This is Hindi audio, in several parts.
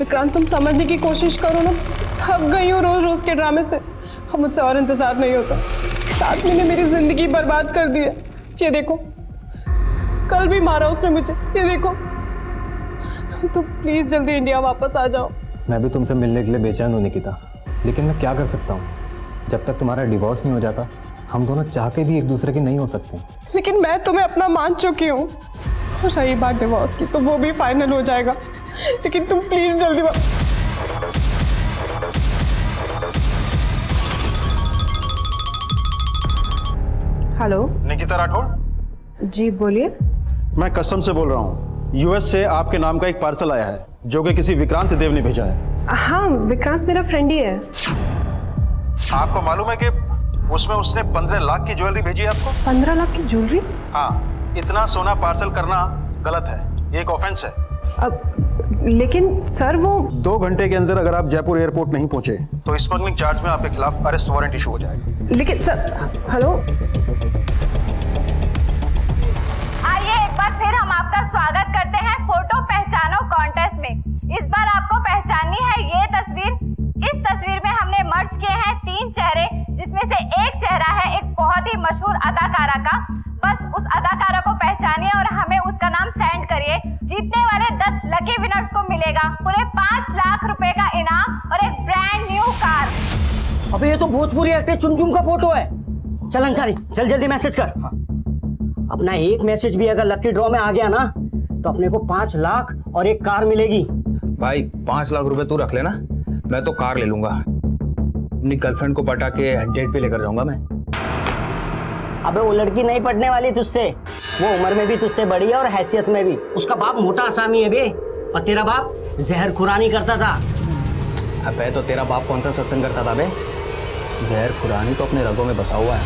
विक्रांत, तुम समझने की कोशिश करो ना, थक गई हूँ रोज रोज के ड्रामे से। अब मुझसे और इंतजार नहीं होता। 7 महीने मेरी जिंदगी बर्बाद कर दी है। ये देखो, कल भी मारा उसने मुझे, ये देखो। तो प्लीज जल्दी इंडिया वापस आ जाओ। मैं भी तुमसे मिलने के लिए बेचैन हूँ निकिता, लेकिन मैं क्या कर सकता हूँ? जब तक तुम्हारा डिवोर्स नहीं हो जाता, हम दोनों चाह के भी एक दूसरे के नहीं हो सकते। लेकिन मैं तुम्हें अपना मान चुकी हूँ। और सही बात डिवोर्स की, तो वो भी फाइनल हो जाएगा। लेकिन तुम प्लीज जल्दी हेलो निकिता राठौड़, जी बोलिए। मैं कसम से बोल रहा हूँ, यूएस से आपके नाम का एक पार्सल आया है जो कि किसी विक्रांत देव ने भेजा है। हाँ, विक्रांत मेरा फ्रेंड ही है। आपको मालूम है कि उसमें उसने 15 लाख की ज्वेलरी भेजी है आपको? 15 लाख की ज्वेलरी? हाँ, इतना सोना पार्सल करना गलत है, ये एक ऑफेंस है। अब लेकिन सर वो 2 घंटे के अंदर अगर आप जयपुर एयरपोर्ट नहीं पहुंचे तो स्मगलिंग चार्ज में आपके खिलाफ अरेस्ट वारंट इशू हो जाएगा। लेकिन सर, हेलो, आइए एक बार फिर हम आपका स्वागत करते हैं फोटो पहचानो कॉन्टेस्ट में। इस बार आपको पहचाननी है ये तस्वीर। इस तस्वीर में हमने मर्ज किए हैं 3 चेहरे, जिसमें से एक चेहरा है एक बहुत ही मशहूर अदाकारा का। बस उस अदाकारा को पहचानिए और हमें उसका नाम सेंड करिए। जीतने वाले 10 लकी विनर्स को मिलेगा पूरे 5 लाख रुपए का इनाम और एक ब्रांड न्यू कार। अबे ये तो भोजपुरी एक्टर चुमचुम का फोटो है। चल अंसारी, चल जल्दी मैसेज कर। अपना एक मैसेज भी अगर लकी ड्रॉ में आ गया ना, तो अपने को 5 लाख और एक कार मिलेगी। भाई 5 लाख रुपए तू रख लेना, मैं तो कार ले लूंगा। अपनी गर्लफ्रेंड को पटा के डेट पे लेकर जाऊंगा मैं। अबे वो लड़की नहीं पटने वाली तुझसे, वो उम्र में भी तुझसे बड़ी है और हैसियत में भी। उसका बाप मोटा आसामी है बे, और तेरा बाप जहर खुरानी करता था। अबे तो तेरा बाप कौन सा सत्संग करता था बे? जहर खुरानी तो अपने रगों में बसा हुआ है।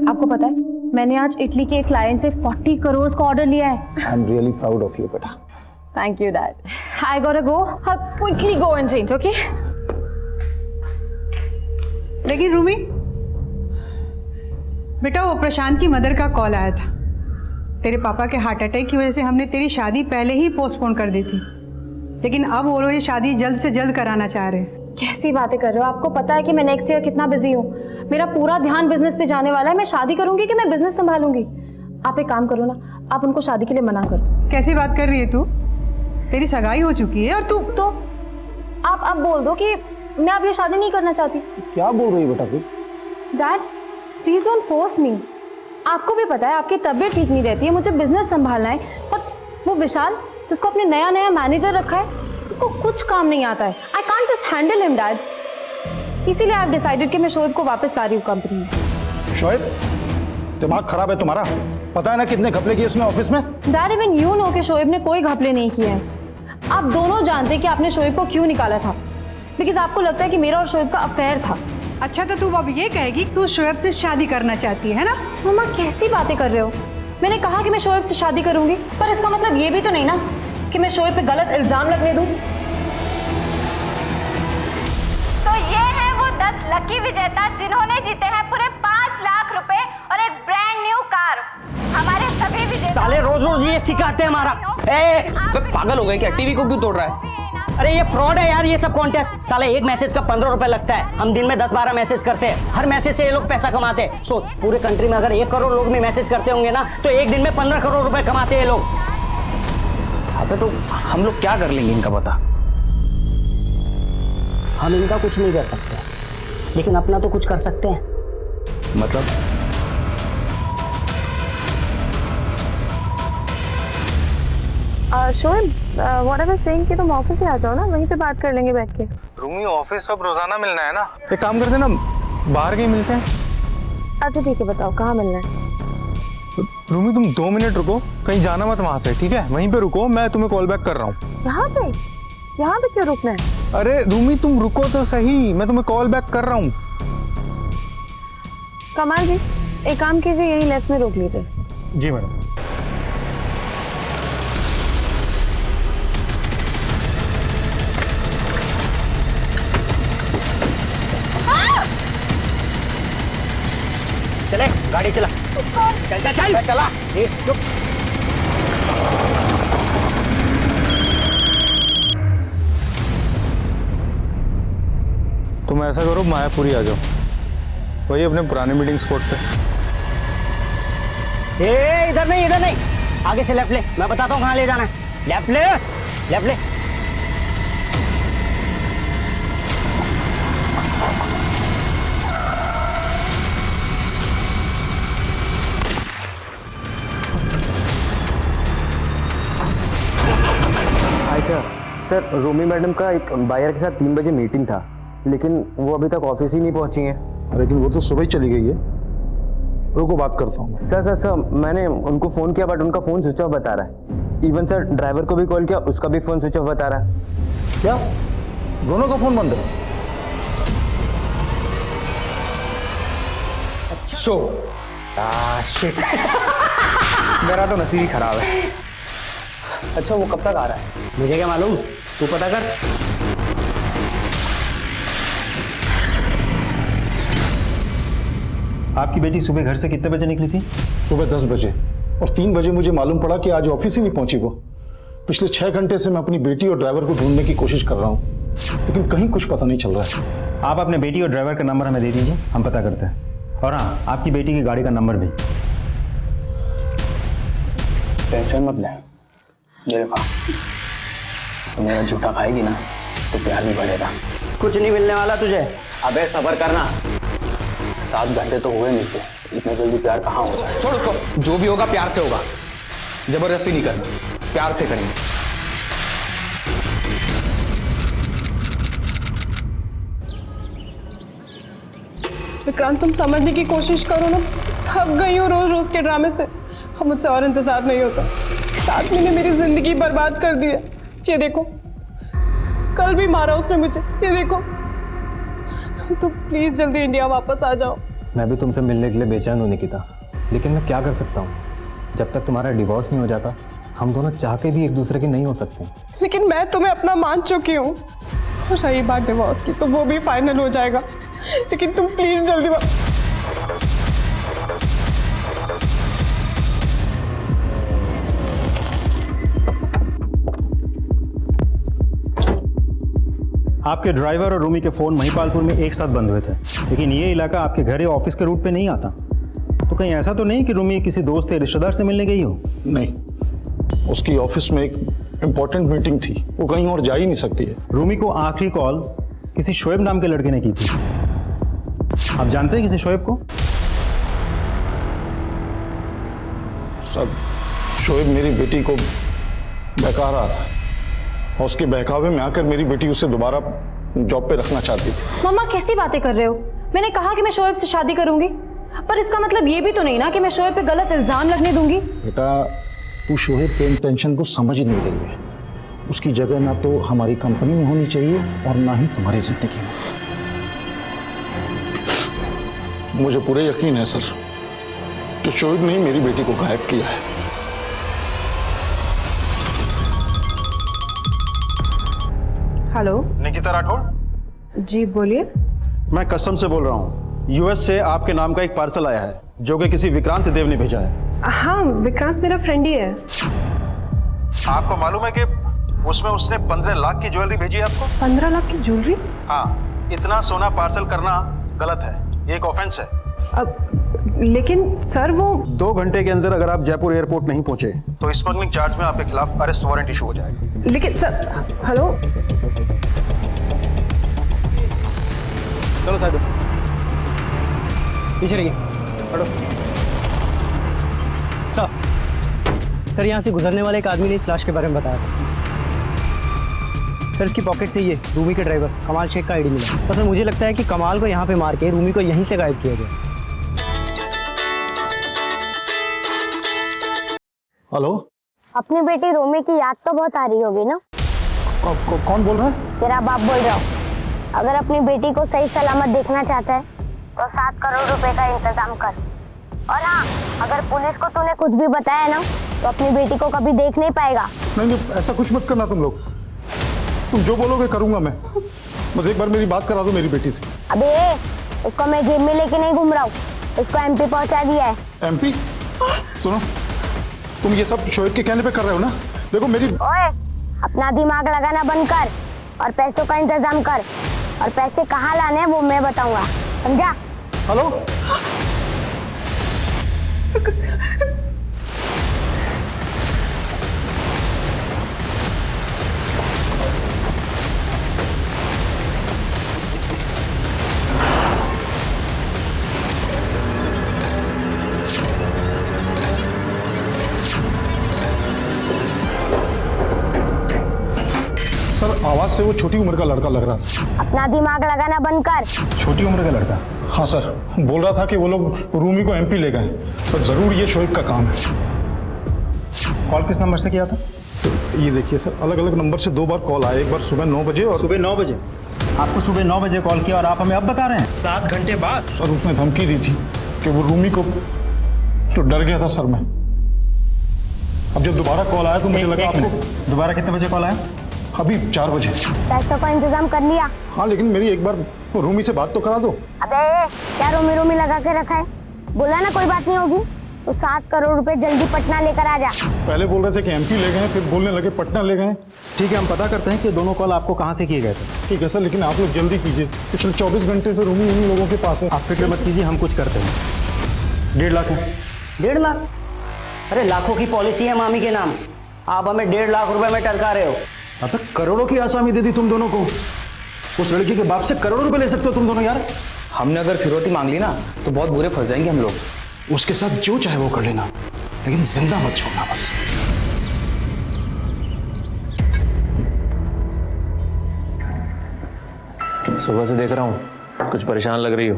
आपको पता है, मैंने आज इटली के एक क्लाइंट से 40 करोड़ का ऑर्डर लिया है। I am really proud of you बेटा। Thank you dad. I gotta go, quickly go and change, okay? लेकिन रूमी बेटा, वो प्रशांत की मदर का कॉल आया था। तेरे पापा के हार्ट अटैक की वजह से हमने तेरी शादी पहले ही पोस्टपोन कर दी थी, लेकिन अब वो लोग ये शादी जल्द से जल्द कराना चाह रहे हैं। कैसी बातें कर रहे हो? आपको पता है कि मैं नेक्स्ट ईयर कितना बिजी हूँ। मेरा पूरा ध्यान बिजनेस पे जाने वाला है। मैं शादी करूंगी कि मैं बिजनेस संभालूंगी? आप एक काम करो ना, आप उनको शादी के लिए मना कर दो। कैसी बात कर रही है तू? तेरी सगाई हो चुकी है और तू तो आप अब बोल दो कि मैं अब ये शादी नहीं करना चाहती। क्या बोल रही है बेटा तू? Dad please don't force me. आपको भी पता है आपकी तबीयत ठीक नहीं रहती है, मुझे बिजनेस संभालना है। पर वो विशाल जिसको अपने नया मैनेजर रखा है, उसको कुछ काम नहीं आता है। I can't just handle him dad. इसीलिए आई हैव डिसाइडेड कि मैं शोएब को वापस ला रही हूँ कंपनी में। शोएब, दिमाग खराब है तुम्हारा? पता है ना कितने घपले किए उसने ऑफिस में? डैड इवन यू नो कि शोएब ने कोई घपले नहीं किए हैं। आप दोनों जानते कि आपने शोएब को क्यों निकाला था, बिकॉज आपको लगता है कि मेरा और शोएब का अफेयर था। अच्छा, तो तू अब ये कहेगी तू शोएब से शादी करना चाहती है ना? मम्मा कैसी बातें कर रहे हो? मैंने कहा कि मैं शोएब से शादी करूंगी, पर इसका मतलब ये भी तो नहीं ना कि मैं शोएब पे गलत इल्जाम लगने दूं। तो ये है वो 10 लकी विजेता जिन्होंने जीते हैं पूरे 5 लाख रुपए और एक ब्रांड न्यू कार। हमारे सभी विजेता साले रोज रोज ये सिखाते हैं हमारा। पागल हो गए क्या? टीवी को क्यों तोड़ रहा है? अरे ये फ्रॉड है यार, ये सब कॉन्टेस्ट। साले एक मैसेज का 15 रुपए लगता है। हम दिन में 10-12 मैसेज करते हैं, हर मैसेज से ये लोग पैसा कमाते हैं। सो पूरे कंट्री में अगर 1 करोड़ लोग भी मैसेज करते होंगे ना, तो एक दिन में 15 करोड़ रुपए कमाते हैं लोग। अबे तो हम लोग क्या कर लेंगे इनका पता? हम इनका कुछ नहीं कर सकते, लेकिन अपना तो कुछ कर सकते हैं। मतलब Shoaib, what I was saying कि तुम ऑफिस ही आ जाओ ना, वहीं पे बात कर लेंगे बैठ के। रूमी, ऑफिस अब रोजाना मिलना है ना? एक काम करते ना, बाहर कहीं मिलते हैं। अच्छा ठीक है, बताओ कहाँ मिलना है? रूमी तुम 2 मिनट रुको, कहीं जाना मत वहां से, ठीक है? वहीं पे रुको, मैं तुम्हें कॉल बैक कर रहा हूँ। यहाँ पे क्यों रुकना है? अरे रूमी तुम रुको तो सही, मैं तुम्हें कॉल बैक कर रहा हूँ। कमाल जी, एक काम कीजिए, यही लेफ्ट में रोक लीजिए। जी मैडम। चले गाड़ी चला। चल चल चल चला। चुप। तुम ऐसा करो, मायापुरी आ जाओ, वही अपने पुराने मीटिंग स्पॉट पे। इधर नहीं, आगे से लेफ्ट ले, मैं बताता हूँ कहाँ ले जाना है। लेफ्ट ले। हाय सर, रोमी मैडम का एक बायर के साथ 3 बजे मीटिंग था, लेकिन वो अभी तक ऑफिस ही नहीं पहुंची हैं। लेकिन वो तो सुबह ही चली गई है। रुको, बात करता हूँ। सर, मैंने उनको फ़ोन किया, बट उनका फ़ोन स्विच ऑफ बता रहा है। इवन सर, ड्राइवर को भी कॉल किया, उसका भी फ़ोन स्विच ऑफ बता रहा है। क्या दोनों का फोन बंद है? शो शिट मेरा तो नसीब ही खराब है। अच्छा, वो कब तक आ रहा है? मुझे क्या मालूम, तू पता कर। आपकी बेटी सुबह घर से कितने बजे निकली थी? सुबह 10 बजे, और 3 बजे मुझे मालूम पड़ा कि आज ऑफिस ही नहीं पहुंची वो। पिछले 6 घंटे से मैं अपनी बेटी और ड्राइवर को ढूंढने की कोशिश कर रहा हूँ, लेकिन कहीं कुछ पता नहीं चल रहा है। आप अपने बेटी और ड्राइवर का नंबर हमें दे दीजिए, हम पता करते हैं। और हाँ, आपकी बेटी की गाड़ी का नंबर भी। टेंशन मत ले, ये देखो, तो मेरा झूठा खाएगी ना तो प्यार भी बढ़ेगा। कुछ नहीं मिलने वाला तुझे। अबे सब्र करना, 7 घंटे तो हुए मिलते, इतने जल्दी प्यार कहाँ होगा? छोड़ उसको, जो भी होगा प्यार से होगा, जबरदस्ती नहीं करना, प्यार से करेंगे। विक्रांत, तुम समझने की कोशिश करो ना, थक गई हूँ रोज के ड्रामे से। अब मुझसे और इंतजार नहीं होता। 7 महीने मेरी जिंदगी बर्बाद कर दी है। ये देखो, कल भी मारा उसने मुझे, ये देखो। तो प्लीज जल्दी इंडिया वापस आ जाओ। मैं भी तुमसे मिलने के लिए बेचैन हूँ निकिता, लेकिन मैं क्या कर सकता हूँ? जब तक तुम्हारा डिवोर्स नहीं हो जाता, हम दोनों चाह के भी एक दूसरे के नहीं हो सकते। लेकिन मैं तुम्हें अपना मान चुकी हूँ, और सही बात डिवोर्स की तो वो भी फाइनल हो जाएगा। लेकिन तुम प्लीज जल्दी आपके ड्राइवर और रूमी के फ़ोन महिपालपुर में एक साथ बंद हुए थे, लेकिन ये इलाका आपके घर या ऑफिस के रूट पे नहीं आता। तो कहीं ऐसा तो नहीं कि रूमी किसी दोस्त या रिश्तेदार से मिलने गई हो? नहीं, उसकी ऑफिस में एक इम्पोर्टेंट मीटिंग थी, वो कहीं और जा ही नहीं सकती है। रूमी को आखिरी कॉल किसी शोएब नाम के लड़के ने की थी। आप जानते हैं किसी शोएब को? सब शोएब मेरी बेटी को बहका रहा था, और उसके बहकावे में आकर मेरी बेटी उसे दोबारा जॉब पे रखना चाहती थी। मम्मा, कैसी बातें कर रहे हो? मैंने कहा कि मैं शोएब से शादी करूंगी, पर इसका मतलब ये भी तो नहीं ना कि मैं शोएब पे गलत इल्जाम लगने दूंगी। बेटा, तू शोएब के इंटेंशन को समझ नहीं रही है। उसकी जगह ना तो हमारी कंपनी में होनी चाहिए और ना ही तुम्हारी जिंदगी में। मुझे पूरे यकीन है सर कि शोएब ने ही मेरी बेटी को गायब किया है। हेलो निकिता राठौड़, जी, बोलिए। मैं कस्टम से बोल रहा हूँ। यूएस से आपके नाम का एक पार्सल आया है, जो कि किसी विक्रांत देव ने भेजा है। हाँ, विक्रांत मेरा फ्रेंड ही है। आपको मालूम है कि उसमें उसने 15 लाख की ज्वेलरी भेजी है आपको? 15 लाख की ज्वेलरी? हाँ, इतना सोना पार्सल करना गलत है, ये एक ऑफेंस है। अब लेकिन सर, वो 2 घंटे के अंदर अगर आप जयपुर एयरपोर्ट नहीं पहुंचे तो स्मगलिंग चार्ज में आपके खिलाफ अरेस्ट वारंट इशू हो जाएगा। लेकिन सर, हेलो, चलो साइड पीछे रहिए, हटो। सर, यहाँ से गुजरने वाले एक आदमी ने इस लाश के बारे में बताया था। सर, इसकी पॉकेट से ये रूमी के ड्राइवर कमाल शेख का आईडी मिला। तो सर, मुझे लगता है कि कमाल को यहाँ पे मार के रूमी को यहीं से गायब किया गया। हेलो, अपनी बेटी रोमी की याद तो बहुत आ रही होगी ना? कौन बोल रहा है? तेरा बाप बोल रहा हूँ। अगर अपनी बेटी को सही सलामत देखना चाहता है तो 7 करोड़ रुपए का इंतजाम कर। और हाँ, अगर पुलिस को तूने कुछ भी बताया ना तो अपनी बेटी को कभी देख नहीं पाएगा। नहीं, ऐसा कुछ मत करना तुम लोग। तुम जो बोलोगे करूंगा मैं। बस एक बार मेरी बात करा दो मेरी बेटी से। अबे, उसको मैं जेब में लेके नहीं घूम रहा हूँ, उसको एमपी पहुंचा दिया है। एमपी? सुनो, तुम ये सब शोएब के कहने पे कर रहे हो ना? देखो मेरी... ओए, अपना दिमाग लगाना बंद कर और पैसों का इंतजाम कर। और पैसे कहाँ लाने हैं वो मैं बताऊंगा, समझा? हेलो, सर आवाज से वो छोटी उम्र का लड़का लग रहा था। अपना दिमाग लगाना बंद कर। छोटी उम्र का लड़का? हाँ सर, बोल रहा था कि वो लोग रूमी को एमपी ले गए, पर जरूर ये शोएब का काम है। कॉल किस नंबर से किया था? ये देखिए सर, अलग अलग नंबर से 2 बार कॉल आया, एक बार सुबह 9 बजे और सुबह 9 बजे? आपको सुबह 9 बजे कॉल किया और आप हमें अब बता रहे हैं 7 घंटे बाद? सर उसने धमकी दी थी कि वो रूमी को, तो डर गया था सर मैं। अब जब दोबारा कॉल आया तो मुझे लगा आपको। दोबारा कितने बजे कॉल आया? अभी 4 बजे। पैसों का इंतजाम कर लिया? हाँ, लेकिन मेरी एक बार रूमी से बात तो करा दो। अबे क्या रोमी रोमी लगा के रखा है? बोला ना कोई बात नहीं होगी, तो 7 करोड़ रुपए जल्दी पटना लेकर आ जा। पहले बोल रहे थे कि एमपी ले गए, फिर बोलने लगे पटना ले गए। ठीक है, हम पता करते हैं कि दोनों कॉल आपको कहाँ से किए गए थे। ठीक है सर, लेकिन आप लोग जल्दी कीजिए, पिछले 24 घंटे से रूमी उन्हीं लोगों के पास है। आप फिक्र मत कीजिए, हम कुछ करते हैं। 1.5 लाख है। 1.5 लाख? अरे लाखों की पॉलिसी है मामी के नाम, आप हमें 1.5 लाख रुपए में टरका रहे हो। अब करोड़ों की आसामी दे दी तुम दोनों को। उस लड़की के बाप से करोड़ों रुपए ले सकते हो तुम दोनों यार। हमने अगर फिरौती मांग ली ना तो बहुत बुरे फंस जाएंगे हम लोग। उसके साथ जो चाहे वो कर लेना, लेकिन जिंदा मत छोड़ना बस। सुबह से देख रहा हूँ कुछ परेशान लग रही हो,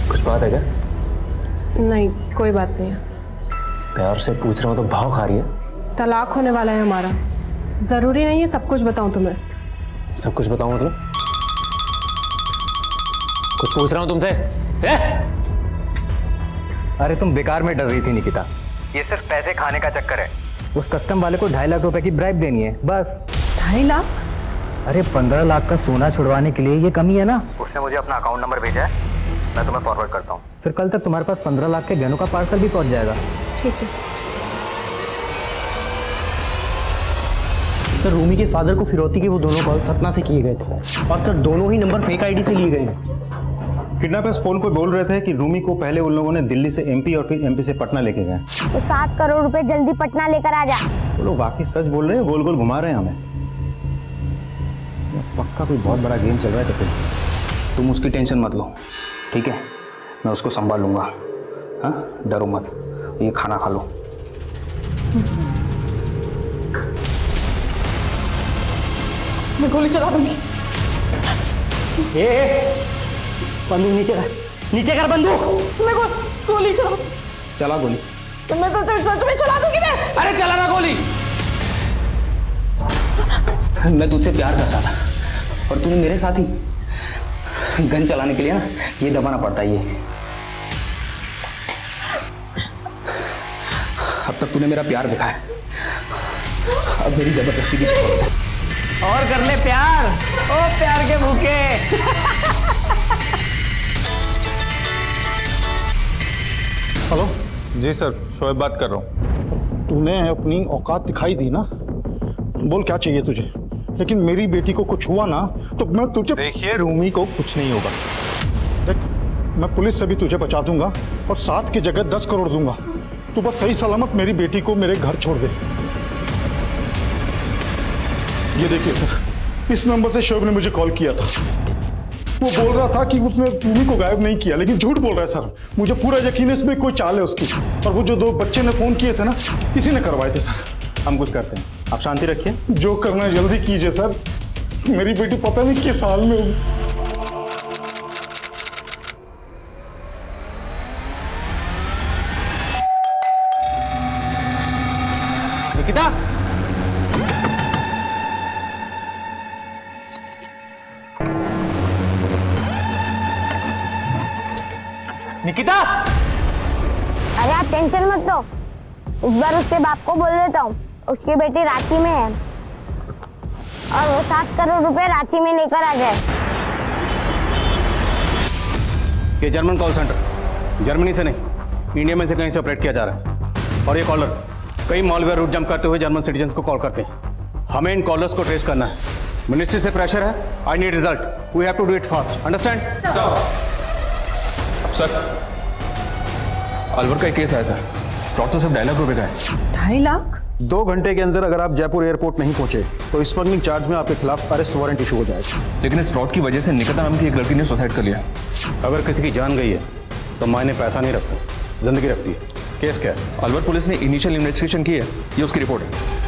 कुछ बात है क्या? नहीं, कोई बात नहीं है। प्यार से पूछ रहा हूँ तो भाव खा रही है। तलाक होने वाला है हमारा, जरूरी नहीं है सब कुछ बताऊं तुम्हें। सब कुछ बताऊं मतलब? कुछ पूछ रहा हूं तुमसे। अरे तुम बेकार में डर रही थी निकिता, ये सिर्फ पैसे खाने का चक्कर है। उस कस्टम वाले को 2.5 लाख रुपए की ब्राइब देनी है बस। 2.5 लाख? अरे 15 लाख का सोना छुड़वाने के लिए ये कमी है ना। उसने मुझे अपना अकाउंट नंबर भेजा है, मैं तुम्हें फॉरवर्ड करता हूँ। फिर कल तक तुम्हारे पास 15 लाख के गहनों का पार्सल भी पहुंच जाएगा। ठीक है। सर रूमी के फादर को फिरौती के वो दोनों कॉल सतना से किए गए थे, और सर दोनों ही नंबर फेक आईडी से लिए गए हैं। किडनैपर्स फोन पर बोल रहे थे कि रूमी को पहले उन लोगों ने दिल्ली से एमपी और फिर एमपी से पटना लेके गए। तो 7 करोड़ रुपए जल्दी पटना लेकर आ जा। वो लोग वाकई सच बोल रहे हैं, गोल गोल घुमा रहे हैं हमें। पक्का कोई बहुत बड़ा गेम चल रहा है। तो फिर तुम उसकी टेंशन मत लो, ठीक है? मैं उसको संभाल लूंगा। हाँ, डरो मत, ये खाना खा लो। मैं गोली चला दूंगी। बंदूक नीचे कर, नीचे कर बंदूक। मैं गोली चला दूंगी। चला गोली। तो मैं सच में चला दूंगी मैं। अरे चला ना गोली। मैं तुझसे प्यार करता था और तूने मेरे साथ ही गन चलाने के लिए ना ये दबाना पड़ता है। ये अब तक तूने मेरा प्यार देखा है, अब मेरी जबरदस्ती की जरूरत है। और कर ले प्यार, ओ प्यार के भूखे। हेलो जी सर, शोएब बात कर रहा हूँ। तूने अपनी औकात दिखाई दी ना, बोल क्या चाहिए तुझे? लेकिन मेरी बेटी को कुछ हुआ ना तो मैं तुझे। देखिए, रूमी को कुछ नहीं होगा। देख, मैं पुलिस से भी तुझे बचा दूंगा और 7 की जगह 10 करोड़ दूंगा। तू बस सही सलामत मेरी बेटी को मेरे घर छोड़ दे। ये देखिए सर, इस नंबर से शोएब ने मुझे कॉल किया था। वो बोल रहा था कि उसने रूमी को गायब नहीं किया, लेकिन झूठ बोल रहा है सर। मुझे पूरा यकीन है इसमें कोई चाल है उसकी। और वो जो 2 बच्चे ने फोन किए थे ना, इसी ने करवाए थे सर। हम कुछ करते हैं, आप शांति रखिए। जो करना है जल्दी कीजिए सर, मेरी बेटी पता नहीं किस साल में होगी। निकिता, निकिता। अरे आप टेंशन मत लो, इस बार उसके बाप को बोल देता हूँ, उसकी बेटी रांची में है और वो 7 करोड़ रुपए रांची में लेकर आ जाए। ये जर्मन कॉल सेंटर जर्मनी से नहीं, इंडिया में से कहीं से ऑपरेट किया जा रहा है। और ये कॉलर कई मॉलवेयर रूट जंप करते हुए जर्मन सिटीजन्स को कॉल करते हैं। हमें इन कॉलर्स को ट्रेस करना है मिनिस्ट्री से प्रेशर है, I need result, we have to do it fast, understand? Sir Alwar का एक केस है सर, फ्रॉड तो सिर्फ 2.5 लाख रुपए का है। 2.5 लाख? 2 घंटे के अंदर अगर आप जयपुर एयरपोर्ट नहीं पहुंचे तो स्मगलिंग चार्ज में आपके खिलाफ अरेस्ट वारंट इशू हो जाएगा। लेकिन इस फ्रॉड की वजह से निकिता नाम की एक लड़की ने सुसाइड कर लिया। अगर किसी की जान गई है तो मायने पैसा नहीं रखता, जिंदगी रखती है। केस क्या है? अलवर पुलिस ने इनिशियल इन्वेस्टिगेशन की है, ये उसकी रिपोर्ट है।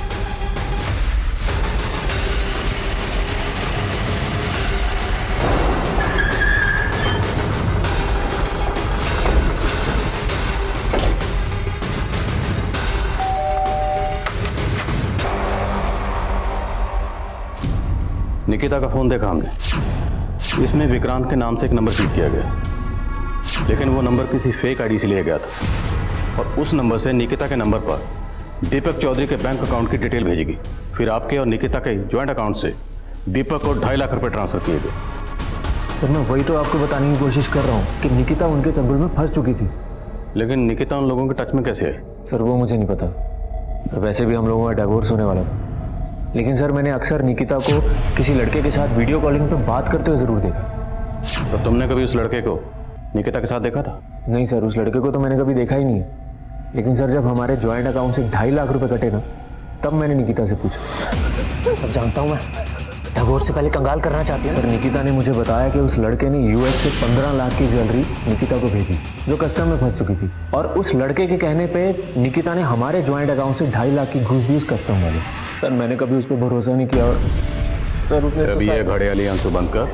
निकिता का फोन देखा हमने, इसमें विक्रांत के नाम से एक नंबर फीड किया गया, लेकिन वो नंबर किसी फेक आईडी से लिया गया था और उस नंबर से निकिता के नंबर पर दीपक चौधरी के बैंक अकाउंट की डिटेल भेजी गई। फिर आपके और निकिता के ज्वाइंट अकाउंट से दीपक को 2.5 लाख रुपए ट्रांसफर किए गए। सर मैं वही तो आपको बताने की कोशिश कर रहा हूँ कि निकिता उनके चंगुल में फंस चुकी थी। लेकिन निकिता उन लोगों के टच में कैसे आई? सर वो मुझे नहीं पता, तो वैसे भी हम लोगों का डिवोर्स होने वाला था। लेकिन सर मैंने अक्सर निकिता को किसी लड़के के साथ वीडियो कॉलिंग पे बात करते हुए ज़रूर देखा। तो तुमने कभी उस लड़के को निकिता के साथ देखा था? नहीं सर, उस लड़के को तो मैंने कभी देखा ही नहीं है। लेकिन सर जब हमारे जॉइंट अकाउंट से 2.5 लाख रुपए कटे ना, तब मैंने निकिता से पूछा। सब जानता हूँ मैं, डिवोर्स से पहले कंगाल करना चाहती है। पर निकिता ने मुझे बताया कि उस लड़के ने यूएस से 15 लाख की ज्वेलरी निकिता को भेजी जो कस्टम में फंस चुकी थी, और उस लड़के के कहने पे निकिता ने हमारे जॉइंट अकाउंट से 2.5 लाख की घूस दी उस कस्टम वाले। सर मैंने कभी उस पर भरोसा नहीं किया। और सर उसने अभी ये घड़े वाली आंसू बंद कर,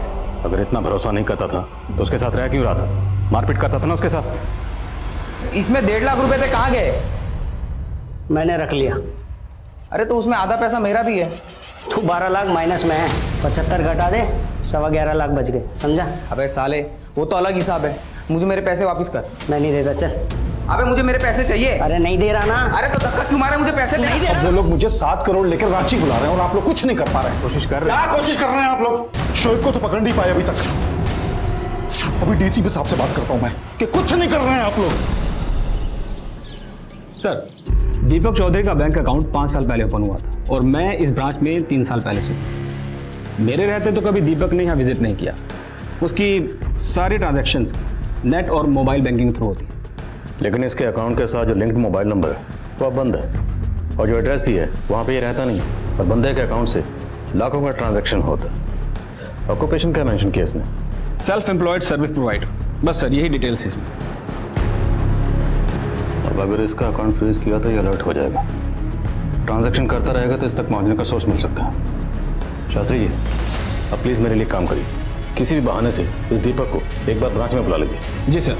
अगर इतना भरोसा नहीं करता था तो उसके साथ रह क्यों रहा था? मारपीट करता था ना उसके साथ। इसमें 1.5 लाख रुपए थे, कहाँ गए? मैंने रख लिया। अरे तो उसमें आधा पैसा मेरा भी है। तू 12 लाख माइनस में है, 75 घटा दे, 11.25 लाख बच गए, समझा? अबे साले वो तो अलग हिसाब है, मुझे मेरे पैसे वापस कर। मैं नहीं देता, चल। अबे मुझे मेरे पैसे चाहिए। अरे नहीं दे रहा ना। अरे तो धक्का क्यों मारा? मुझे पैसे नहीं दे रहा। वो लोग मुझे 7 करोड़ लेकर रांची बुला रहे हैं और आप लोग कुछ नहीं कर पा रहे हैं। कोशिश कर रहे हैं। क्या कोशिश कर रहे हैं आप लोग? शोएब को तो पकड़ नहीं पाए अभी तक। अभी डीसीपी साहब से बात करता हूं मैं कि कुछ नहीं कर रहे हैं आप लोग। सर दीपक चौधरी का बैंक अकाउंट 5 साल पहले ओपन हुआ था और मैं इस ब्रांच में 3 साल पहले से। मेरे रहते तो कभी दीपक ने यहाँ विजिट नहीं किया। उसकी सारी ट्रांजैक्शंस नेट और मोबाइल बैंकिंग थ्रू होती है। लेकिन इसके अकाउंट के साथ जो लिंक्ड मोबाइल नंबर है वो अब बंद है, और जो एड्रेस दी है वहाँ पे ये रहता नहीं, और बंदे के अकाउंट से लाखों का ट्रांजैक्शन होता है। ऑक्यूपेशन क्या मेंशन किया इसने? सेल्फ एम्प्लॉयड सर्विस प्रोवाइडर, बस सर यही डिटेल्स है इसमें। अब अगर इसका अकाउंट फ्रीज किया तो ये अलर्ट हो जाएगा, ट्रांजैक्शन करता रहेगा तो इस तक पहुँचने का सोर्स मिल सकता है। शास्त्री जी अब प्लीज़ मेरे लिए काम करिए, किसी भी बहाने से इस दीपक को एक बार ब्रांच में बुला लीजिए। जी सर,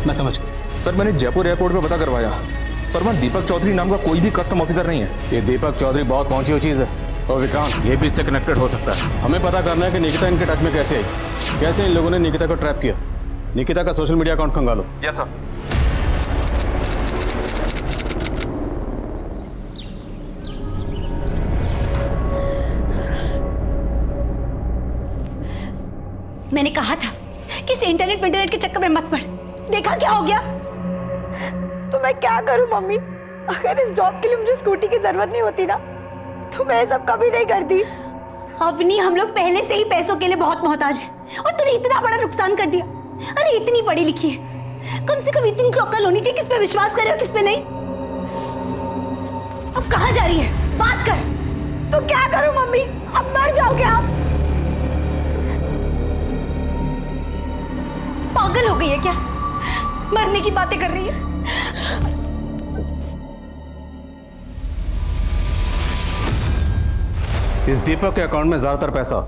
मैं समझ गया। सर मैंने जयपुर एयरपोर्ट पे पता करवाया, पर वहाँ दीपक चौधरी नाम का कोई भी कस्टम ऑफिसर नहीं है। ये दीपक चौधरी बहुत पहुंची हुई चीज़ है, और विक्रांत ये भी इससे कनेक्टेड हो सकता है। हमें पता करना है कि निकिता इनके टच में कैसे आई, कैसे इन लोगों ने निकिता को ट्रैप किया। निकिता का सोशल मीडिया अकाउंट खंगालो। Yes sir. मैंने कहा था कि इस इंटरनेट के चक्कर में मत पड़। देखा क्या हो गया? तो मैं क्या करूं मम्मी? अगर इस जॉब के लिए मुझे स्कूटी की जरूरत नहीं होती ना तो मैं सब कभी नहीं करती। अवनी, हम लोग पहले से ही पैसों के लिए बहुत मोहताज हैं और तूने इतना बड़ा नुकसान कर दिया। अरे इतनी पढ़ी लिखी है, कम से कम इतनी तो अक्ल होनी चाहिए किस पे विश्वास करे और किस पे नहीं। अब कहाँ जा रही है? बात कर। तो क्या करूं मम्मी? अब मर जाओगे आप। पागल हो गई है क्या? मरने की बातें कर रही है। इस दीपक के अकाउंट में ज्यादातर पैसा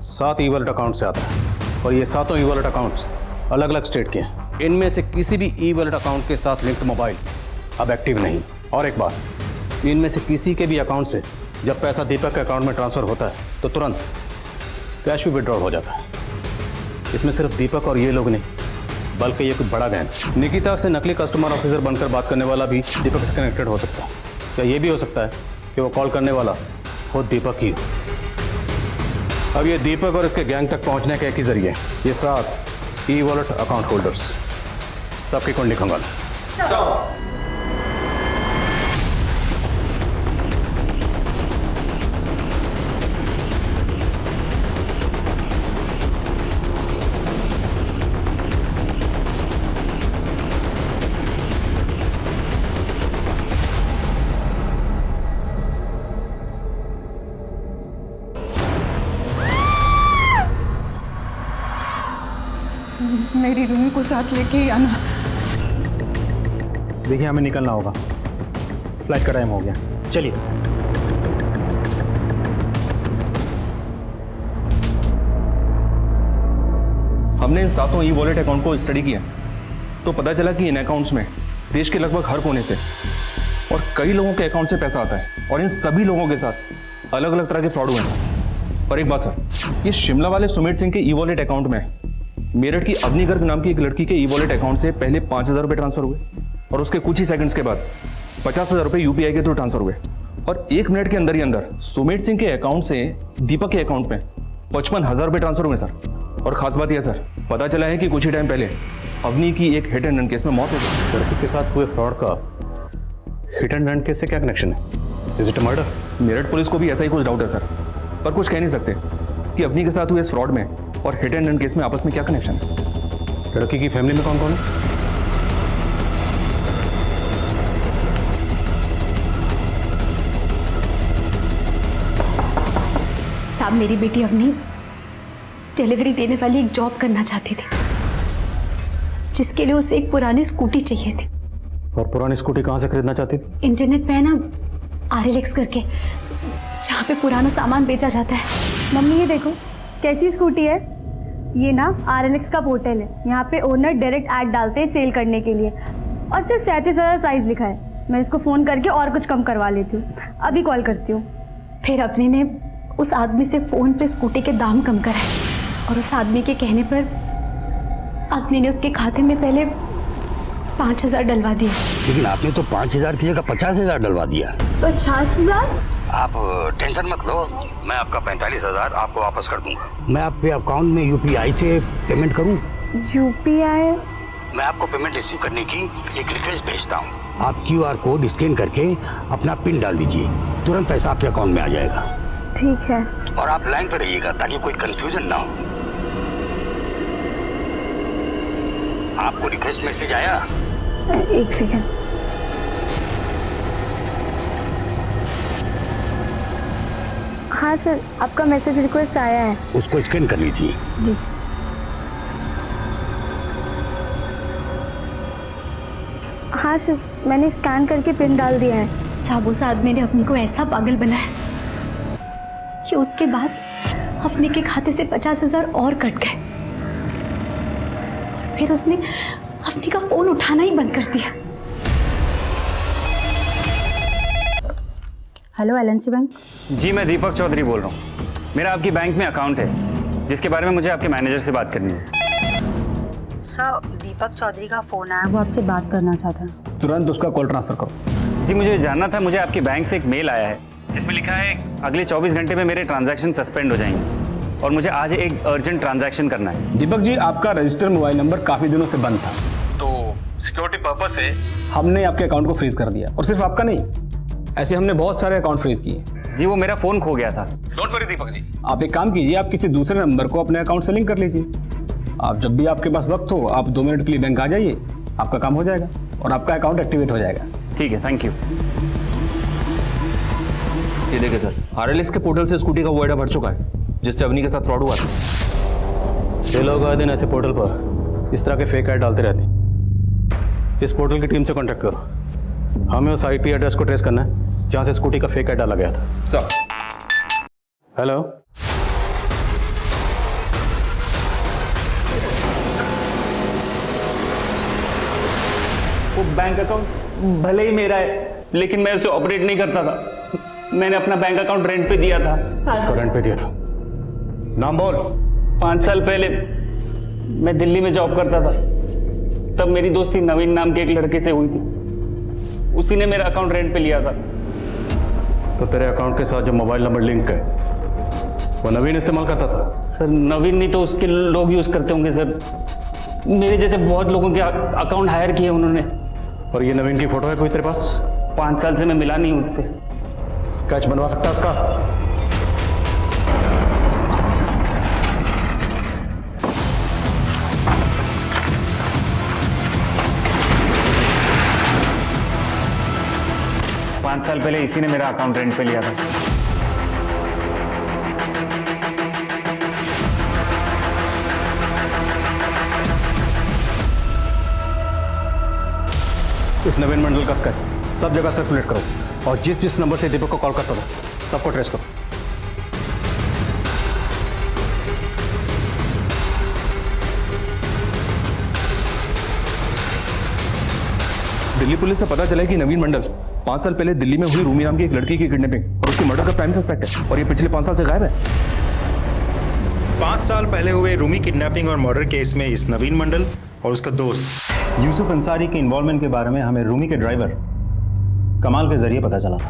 7 ई वॉलेट अकाउंट से आता है, और ये 7 ई वॉलेट अकाउंट्स अलग अलग स्टेट के हैं। इनमें से किसी भी ई वॉलेट अकाउंट के साथ लिंक्ड मोबाइल अब एक्टिव नहीं। और एक बात, इनमें से किसी के भी अकाउंट से जब पैसा दीपक के अकाउंट में ट्रांसफर होता है तो तुरंत कैश भी विड्रॉल हो जाता है। इसमें सिर्फ दीपक और ये लोग नहीं, बल्कि ये कुछ बड़ा गैंग निकिता से नकली कस्टमर ऑफिसर बनकर बात करने वाला भी दीपक से कनेक्टेड हो सकता है। क्या ये भी हो सकता है कि वो कॉल करने वाला खुद दीपक ही हो? अब ये दीपक और इसके गैंग तक पहुंचने के एक ही जरिए, ये 7 ई वॉलेट अकाउंट होल्डर्स सबकी कुंडली खंगालो। मेरी रूमी को साथ लेके ही आना। देखिए हमें निकलना होगा, फ्लाइट का टाइम हो गया, चलिए। हमने इन 7 ई वॉलेट अकाउंट को स्टडी किया तो पता चला कि इन अकाउंट्स में देश के लगभग हर कोने से और कई लोगों के अकाउंट से पैसा आता है और इन सभी लोगों के साथ अलग अलग तरह के फ्रॉड हुए हैं। पर एक बात सर, ये शिमला वाले सुमेर सिंह के ई वॉलेट अकाउंट में मेरठ की अवनी गर्ग नाम की एक लड़की के ई वॉलेट अकाउंट से पहले 5,000 रुपये ट्रांसफर हुए और उसके कुछ ही सेकंड्स के बाद 50,000 रुपये यूपीआई के थ्रू ट्रांसफर हुए और 1 मिनट के अंदर ही अंदर सुमेर सिंह के अकाउंट से दीपक के अकाउंट में 55,000 रुपये ट्रांसफर हुए सर। और खास बात यह सर, पता चला है कि कुछ ही टाइम पहले अवनी की एक हिट एंड रन केस में मौत हो गई। लड़की के साथ हुए फ्रॉड का हिट एंड रन केस से क्या कनेक्शन है? Is it a murder? Meerut police को भी ऐसा ही कुछ डाउट है सर, पर कुछ कह नहीं सकते कि अवनी के साथ हुए इस फ्रॉड में और हिट एंड रन केस में आपस में क्या कनेक्शन है। लड़की की फैमिली में कौन कौन है? साहब, मेरी बेटी अवनी डिलीवरी देने वाली एक जॉब करना चाहती थी, जिसके लिए उसे एक पुरानी स्कूटी चाहिए थी। और पुरानी स्कूटी कहाँ से खरीदना चाहती थी? इंटरनेट पे है ना, RLX करके, जहाँ पे पुराना सामान बेचा जाता है। मम्मी ये देखो कैसी स्कूटी है। ये ना RLX का पोर्टल है, यहाँ पे ओनर डायरेक्ट ऐड डालते हैं सेल करने के लिए और सिर्फ 37,000 प्राइस लिखा है। मैं इसको फ़ोन करके और कुछ कम करवा लेती हूँ, अभी कॉल करती हूँ। फिर अवनी ने उस आदमी से फ़ोन पे स्कूटी के दाम कम कराए और उस आदमी के कहने पर अवनी ने उसके खाते में पहले 5,000 डलवा दिया। लेकिन आपने तो 5,000 की जगह 50,000 डलवा दिया। 50,000? आप टेंशन मत लो, मैं आपका 45,000 आपको वापस कर दूंगा। मैं आपके अकाउंट में UPI से पेमेंट करूं? UPI? मैं आपको पेमेंट रिसीव करने की एक रिक्वेस्ट भेजता हूं। आप QR कोड स्कैन करके अपना पिन डाल दीजिए, तुरंत पैसा आपके अकाउंट में आ जाएगा। ठीक है। और आप लाइन पर रहिएगा ताकि कोई कंफ्यूजन ना हो। आपको रिक्वेस्ट मैसेज आया? एक सेकंड। हाँ सर, आपका मैसेज रिक्वेस्ट आया है। उसको स्कैन कर लीजिए। जी। हाँ सर, मैंने स्कैन करके पिन डाल दिया है। साहब, उस आदमी ने अवनी को ऐसा पागल बनाया कि उसके बाद अवनी के खाते से 50,000 और कट गए और फिर उसने अवनी का फोन उठाना ही बंद कर दिया। Hello LNC bank. जी, मैं दीपक चौधरी बोल रहा हूँ। मेरा आपकी बैंक में अकाउंट है जिसके बारे में मुझे आपके मैनेजर से बात करनी है। सर, दीपक चौधरी का फ़ोन आया, वो आपसे बात करना चाहता है। तुरंत उसका कॉल ट्रांसफ़र करो। जी, मुझे जानना था, मुझे आपके बैंक से एक मेल आया है जिसमें लिखा है अगले 24 घंटे में मेरे ट्रांजैक्शन सस्पेंड हो जाएंगे और मुझे आज एक अर्जेंट ट्रांजैक्शन करना है। दीपक जी, आपका रजिस्टर्ड मोबाइल नंबर काफ़ी दिनों से बंद था, तो सिक्योरिटी पर्पस से हमने आपके अकाउंट को फ्रीज कर दिया। और सिर्फ आपका नहीं, ऐसे हमने बहुत सारे अकाउंट फ्रीज किए। जी, वो मेरा फ़ोन खो गया था। डोंट वरी दीपक जी, आप एक काम कीजिए, आप किसी दूसरे नंबर को अपने अकाउंट से लिंक कर लीजिए। आप जब भी आपके पास वक्त हो, आप 2 मिनट के लिए बैंक आ जाइए, आपका काम हो जाएगा और आपका अकाउंट एक्टिवेट हो जाएगा। ठीक है, थैंक यू। ये देखिए सर, RLX के पोर्टल से स्कूटी का वो एडा भर चुका है जिससे अवनी के साथ फ्रॉड हुआ था। ये लोग आए दिन ऐसे पोर्टल पर इस तरह के फेक ऐड डालते रहते हैं। इस पोर्टल की टीम से कांटेक्ट करो, हमें उस IP एड्रेस को ट्रेस करना है जहाँ से स्कूटी का फेक ऐड डाला गया था। सर। हेलो, वो बैंक अकाउंट भले ही मेरा है लेकिन मैं उसे ऑपरेट नहीं करता था। मैंने अपना बैंक अकाउंट रेंट पे दिया था। उसको रेंट पे दिया था? नाम बोल। 5 साल पहले मैं दिल्ली में जॉब करता था, तब मेरी दोस्ती नवीन नाम के एक लड़के से हुई थी। उसी ने मेरा अकाउंट रेंट पे लिया था। तो तेरे अकाउंट के साथ जो मोबाइल नंबर लिंक है वो नवीन इस्तेमाल करता था? सर, नवीन नहीं तो उसके लोग यूज करते होंगे सर। मेरे जैसे बहुत लोगों के अकाउंट हायर किए उन्होंने। और ये नवीन की फोटो है कोई तेरे पास? 5 साल से मैं मिला नहीं उससे। स्केच बनवा सकता है उसका? पाँच साल पहले इसी ने मेरा अकाउंट रेंट पे लिया था। इस नवीन मंडल का स्केच सब जगह सर्कुलेट करो और जिस जिस नंबर से दीपक को कॉल करता था सबको ट्रेस करो। दिल्ली पुलिस से पता चला है कि नवीन मंडल 5 साल पहले दिल्ली में हुई रूमी नाम की एक लड़की की किडनैपिंग और उसकी मर्डर का प्राइम सस्पेक्ट है और ये पिछले 5 साल से गायब है। 5 साल पहले हुए रूमी किडनैपिंग और मर्डर केस में इस नवीन मंडल और उसका दोस्त यूसुफ अंसारी के इन्वॉल्वमेंट के बारे में हमें रूमी के ड्राइवर कमाल के जरिए पता चला था।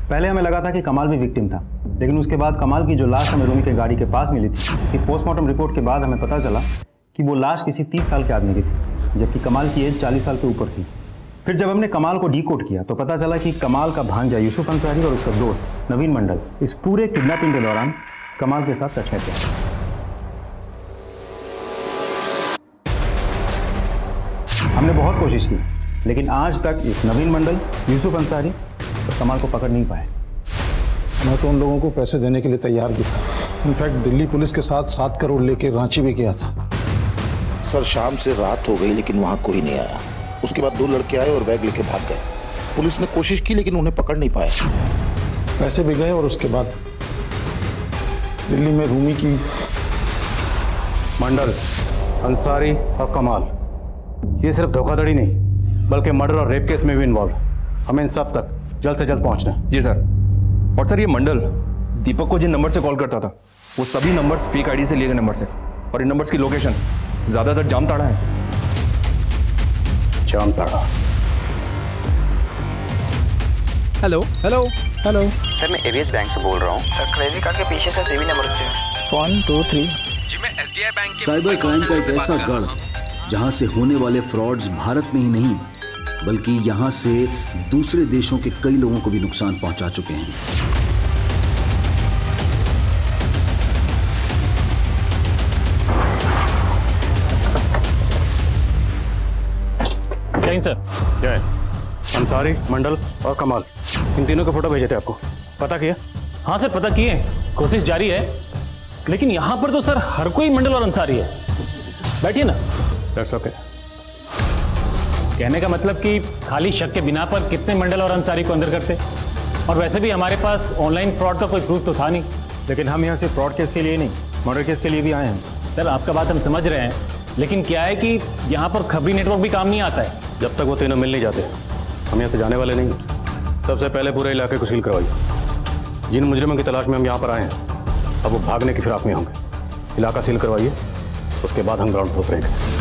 पहले हमें लगा था कि कमाल भी विक्टिम था, लेकिन उसके बाद कमाल की जो लाश हमें रूमी के गाड़ी के पास मिली थी, उसकी पोस्टमार्टम रिपोर्ट के बाद हमें पता चला कि वो लाश किसी 30 साल के आदमी की थी, जबकि कमाल की एज 40 साल के ऊपर थी। फिर जब हमने कमाल को डीकोड किया तो पता चला कि कमाल का भांजा यूसुफ अंसारी और उसका दोस्त नवीन मंडल इस पूरे किडनैपिंग के दौरान कमाल के साथ टच में थे। हमने बहुत कोशिश की, लेकिन आज तक इस नवीन मंडल, यूसुफ अंसारी और कमाल को पकड़ नहीं पाए। मैं तो उन लोगों को पैसे देने के लिए तैयार भी था। इनफैक्ट दिल्ली पुलिस के साथ 7 करोड़ लेके रांची भी गया था। सर शाम से रात हो गई लेकिन वहाँ कोई नहीं आया। उसके बाद 2 लड़के आए और बैग लेके भाग गए। पुलिस ने कोशिश की लेकिन उन्हें पकड़ नहीं पाए। पैसे भी गए और उसके बाद दिल्ली में रूमी की मंडल, अंसारी और कमाल ये सिर्फ धोखाधड़ी नहीं बल्कि मर्डर और रेप केस में भी इन्वॉल्व। हमें इन सब तक जल्द से जल्द पहुंचना है। जी सर। और सर ये मंडल दीपक को जिन नंबर से कॉल करता था वो सभी नंबर्स फेक आईडी से लिए गए नंबर से और इन नंबर्स की लोकेशन ज्यादातर जामताड़ा है। Jamtara. Hello hello hello sir मैं एवीएस बैंक से बोल रहा हूँ। सर क्रेडिट कार्ड के पीछे से सीवी नंबर 1 2 3 जी मैं एसडीआई बैंक के साइबर क्राइम का एक ऐसा गढ़ जहां से होने वाले फ्रॉड्स भारत में ही नहीं बल्कि यहां से दूसरे देशों के कई लोगों को भी नुकसान पहुंचा चुके हैं। जय सर। जय। अंसारी, मंडल और कमाल इन तीनों के फोटो भेजे थे आपको, पता किया? हाँ सर पता किए, कोशिश जारी है, लेकिन यहाँ पर तो सर हर कोई मंडल और अंसारी है। बैठिए ना। That's okay. कहने का मतलब कि खाली शक के बिना पर कितने मंडल और अंसारी को अंदर करते, और वैसे भी हमारे पास ऑनलाइन फ्रॉड का कोई प्रूफ तो था नहीं। लेकिन हम यहाँ सिर्फ फ्रॉड केस के लिए नहीं, मर्डर केस के लिए भी आए हैं। सर आपका बात हम समझ रहे हैं, लेकिन क्या है कि यहाँ पर खबरी नेटवर्क भी काम नहीं आता है। जब तक वो तीनों मिल नहीं जाते हम यहाँ से जाने वाले नहीं। सबसे पहले पूरे इलाके को सील करवाइए। जिन मुजरिमों की तलाश में हम यहाँ पर आए हैं अब वो भागने की फिराक में होंगे। इलाका सील करवाइए, उसके बाद हम ग्राउंड फ्लोर पर रहेंगे।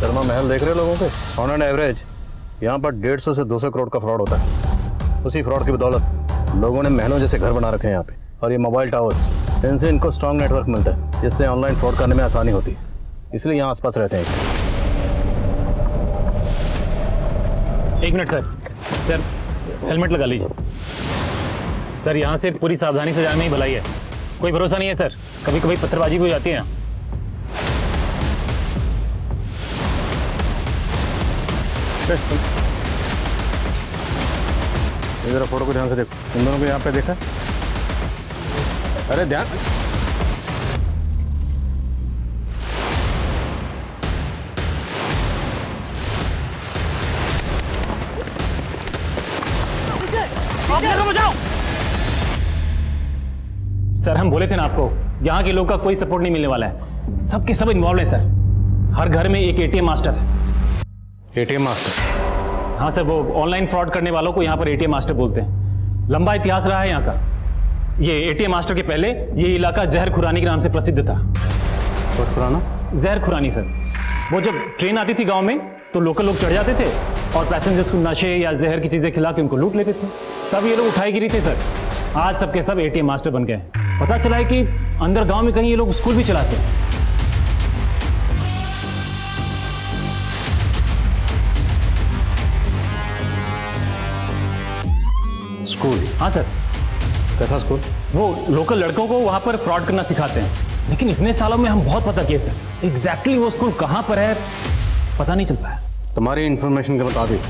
शर्मा महल देख रहे लोगों के? ऑन एन एवरेज यहाँ पर 150 से 200 करोड़ का फ्रॉड होता है। उसी फ्रॉड की बदौलत लोगों ने महलों जैसे घर बना रखे हैं यहाँ पे। और ये मोबाइल टावर्स, इनसे इनको स्ट्रॉन्ग नेटवर्क मिलता है जिससे ऑनलाइन फ्रॉड करने में आसानी होती है, इसलिए यहाँ आसपास रहते हैं। 1 मिनट सर। सर हेलमेट लगा लीजिए। सर यहाँ से पूरी सावधानी से जाने में ही भलाई है, कोई भरोसा नहीं है सर, कभी कभी पत्थरबाजी भी हो जाती है। जरा फोटो को ध्यान से देखो, इन दोनों को यहाँ पे देखा? अरे ध्यान। सर हम बोले थे ना आपको, यहाँ के लोग का कोई सपोर्ट नहीं मिलने वाला है, सबके सब इन्वॉल्व है सर। हर घर में एक एटीएम मास्टर है। ATM master? हाँ सर, वो ऑनलाइन फ्रॉड करने वालों को यहाँ पर एटीएम मास्टर बोलते हैं। लंबा इतिहास रहा है यहाँ का। ये एटीएम मास्टर के पहले ये इलाका जहर खुरानी के नाम से प्रसिद्ध था। बहुत पुराना? जहर खुरानी सर। वो जब ट्रेन आती थी गांव में तो लोकल लोग चढ़ जाते थे और पैसेंजर्स को नशे या जहर की चीजें खिला के उनको लूट लेते थे। तब ये लोग उठाई गिरी थे सर। आज सबके सब एटीएम मास्टर बन गए। पता चला है कि अंदर गांव में कहीं ये लोग स्कूल भी चलाते हैं। स्कूल? हाँ सर। कैसा स्कूल? वो लोकल लड़कों को वहाँ पर फ्रॉड करना सिखाते हैं, लेकिन इतने सालों में हम बहुत पता किए सर, एग्जैक्टली वो स्कूल कहाँ पर है पता नहीं चल पाया। तुम्हारी इंफॉर्मेशन के मुताबिक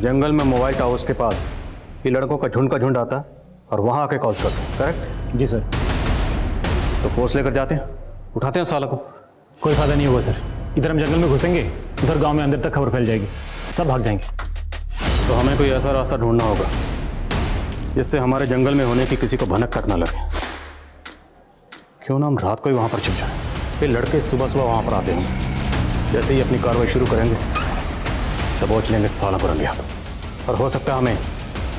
जंगल में मोबाइल टावर्स के पास ये लड़कों का झुंड आता है और वहां आके कॉल्स करते हैं, करेक्ट? जी सर। तो फोर्स लेकर जाते हैं, उठाते हैं साला को। कोई फायदा नहीं होगा सर। इधर हम जंगल में घुसेंगे, उधर गांव में अंदर तक खबर फैल जाएगी, सब भाग जाएंगे। तो हमें कोई ऐसा रास्ता ढूंढना होगा जिससे हमारे जंगल में होने की किसी को भनक तक ना लगे। क्यों ना हम रात को ही वहां पर छिप जाएं, फिर लड़के सुबह सुबह वहां पर आते हैं। जैसे ही अपनी कार्रवाई शुरू करेंगे दबोच लेंगे साला को रंगे हाथ। और हो सकता है हमें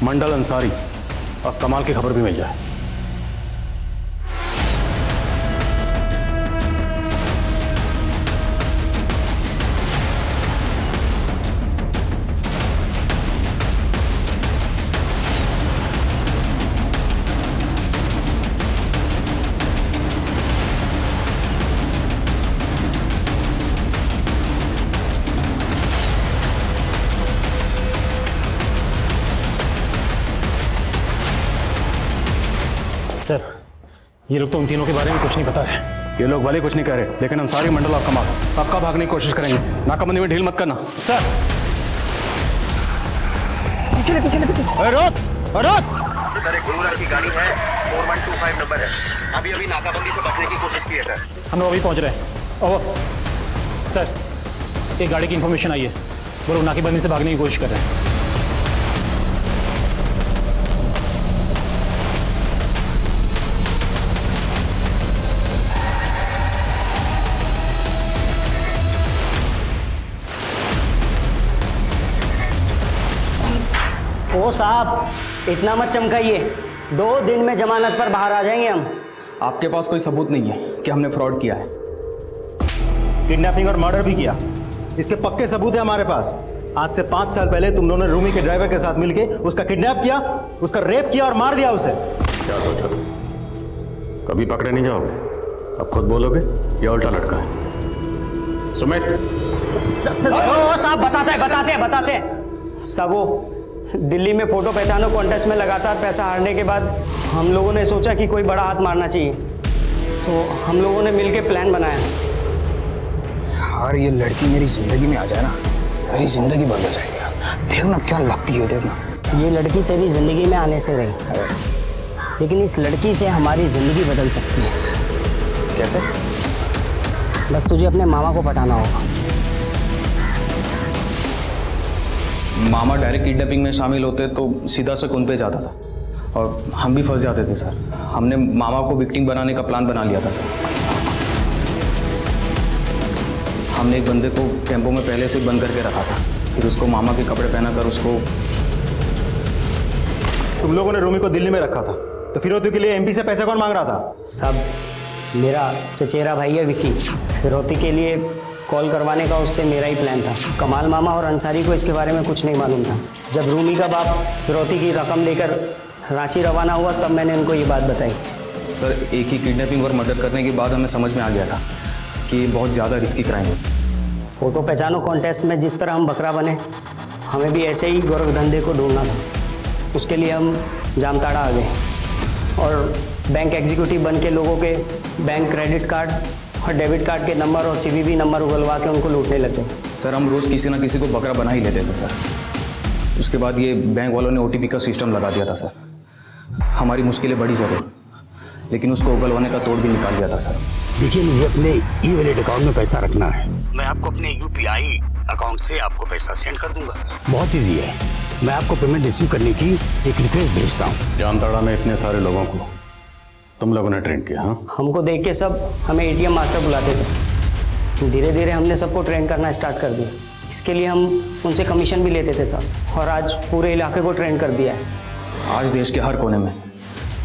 मंडल, अंसारी और कमाल की खबर भी मिल जाए। सर, ये लोग तो उन तीनों के बारे में कुछ नहीं बता रहे। ये लोग भले कुछ नहीं कह रहे, लेकिन अंसारी, मंडल और कमाल पक्का भागने की कोशिश करेंगे। नाकाबंदी में ढील मत करना। सर पीछे पीछे पीछे। रोक रोक। सर, एक गुरुराज की गाड़ी है, 4125 नंबर है। अभी नाकाबंदी से बचने की कोशिश की है सर। हम लोग अभी पहुंच रहे हैं। ओह सर, एक गाड़ी की इंफॉर्मेशन आई है, वो लोग नाकेबंदी से भागने की कोशिश कर रहे हैं। ओ साहब, इतना मत चमकाइए, 2 दिन में जमानत पर बाहर आ जाएंगे हम। आपके पास कोई सबूत नहीं है कि हमने फ्रॉड किया है? किडनैपिंग और मर्डर भी किया, इसके पक्के सबूत है हमारे पास। आज से 5 साल पहले तुम दोनों ने रूमी के ड्राइवर के साथ मिलके उसका किडनैप किया, उसका रेप किया और मार दिया उसे। क्या सोचा कभी पकड़े नहीं जाओगे? अब खुद बोलोगे या उल्टा लटका है? सुमित। साहब बताते सब वो दिल्ली में फोटो पहचानो कॉन्टेस्ट में लगातार पैसा हारने के बाद हम लोगों ने सोचा कि कोई बड़ा हाथ मारना चाहिए, तो हम लोगों ने मिलके प्लान बनाया। यार ये लड़की मेरी जिंदगी में आ जाए ना, मेरी जिंदगी बदल जाएगी। देखना क्या लगती है, देखना। ये लड़की तेरी जिंदगी में आने से रही, लेकिन इस लड़की से हमारी जिंदगी बदल सकती है। कैसे? बस तुझे अपने मामा को पटाना होगा। मामा डायरेक्ट किडनैपिंग में शामिल होते तो सीधा से उन पे जाता था और हम भी फंस जाते थे सर। हमने मामा को विक्टिम बनाने का प्लान बना लिया था सर। हमने एक बंदे को टेम्पो में पहले से बंद करके रखा था, फिर उसको मामा के कपड़े पहनाकर उसको। तुम लोगों ने रूमी को दिल्ली में रखा था, तो फिरौती के लिए एमपी से पैसा कौन मांग रहा था? सब मेरा चचेरा भाई है विकी, फिरौती के लिए कॉल करवाने का उससे मेरा ही प्लान था। कमाल मामा और अंसारी को इसके बारे में कुछ नहीं मालूम था। जब रूमी का बाप फिरौती की रकम लेकर रांची रवाना हुआ तब मैंने उनको ये बात बताई। सर, एक ही किडनैपिंग और मर्डर करने के बाद हमें समझ में आ गया था कि ये बहुत ज़्यादा रिस्की क्राइम है। फोटो पहचानो कॉन्टेस्ट में जिस तरह हम बकरा बने, हमें भी ऐसे ही गोरख धंधे को ढूंढना था। उसके लिए हम जामताड़ा आ गए और बैंक एग्जीक्यूटिव बन के लोगों के बैंक क्रेडिट कार्ड और डेबिट कार्ड के नंबर और सीवीवी नंबर उगलवा के उनको लूटने लगे। सर, हम रोज़ किसी ना किसी को बकरा बना ही लेते थे सर। उसके बाद ये बैंक वालों ने OTP का सिस्टम लगा दिया था सर। हमारी मुश्किलें बड़ी ज़रूर, लेकिन उसको उगलवाने का तोड़ भी निकाल दिया था सर। देखिए, मुझे अपने ई-वॉलेट अकाउंट में पैसा रखना है। मैं आपको अपने UPI अकाउंट से आपको पैसा सेंड कर दूंगा। बहुत ईजी है। मैं आपको पेमेंट रिसीव करने की एक रिक्वेस्ट भेजता हूँ। जामताड़ा में इतने सारे लोगों को तुम लोगों ने ट्रेन किया? हाँ, हमको देख के सब हमें ATM मास्टर बुलाते थे। धीरे धीरे हमने सबको ट्रेन करना स्टार्ट कर दिया। इसके लिए हम उनसे कमीशन भी लेते थे साहब, और आज पूरे इलाके को ट्रेन कर दिया है। आज देश के हर कोने में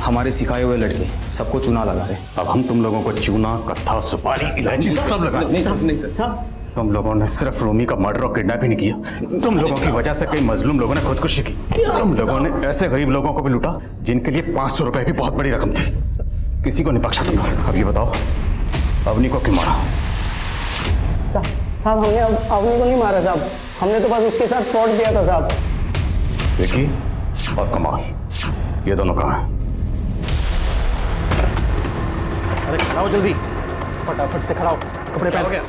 हमारे सिखाए हुए लड़के सबको चूना लगा रहे। अब हम तुम लोगों को चूना, कत्था, सुपारी, इलायची सब लगा। नहीं सर, तुम लोगों ने सिर्फ रूमी का मर्डर और किडनैप ही नहीं किया, तुम लोगों की वजह से कई मजलूम लोगों ने खुदकुशी की। तुम लोगों ने ऐसे गरीब लोगों को भी लूटा जिनके लिए 500 रुपए भी बहुत बड़ी रकम थी। किसी को नहीं बख्शा तुमने। अब ये बताओ, अवनी को क्यों मारा? साहब, हमने अवनी को नहीं मारा साहब, हमने तो बस उसके साथ फ्रॉड किया था साहब। विकी और कमाल, ये दोनों कहाँ हैं? अरे खड़ा हो जल्दी, फटाफट से खड़ा हो, कपड़े पहन गया।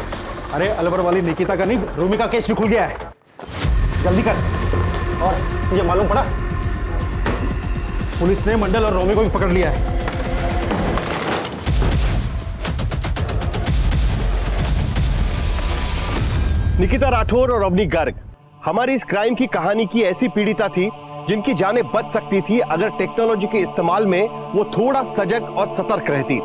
अरे अलवर वाली निकिता का नहीं, रूमी का केस भी खुल गया है, जल्दी कर। और ये मालूम पड़ा, पुलिस ने मंडल और रोमी को भी पकड़ लिया है। निकिता राठौर और अवनी गर्ग हमारी इस क्राइम की कहानी की ऐसी पीड़िता थी जिनकी जानें बच सकती थी अगर टेक्नोलॉजी के इस्तेमाल में वो थोड़ा सजग और सतर्क रहती।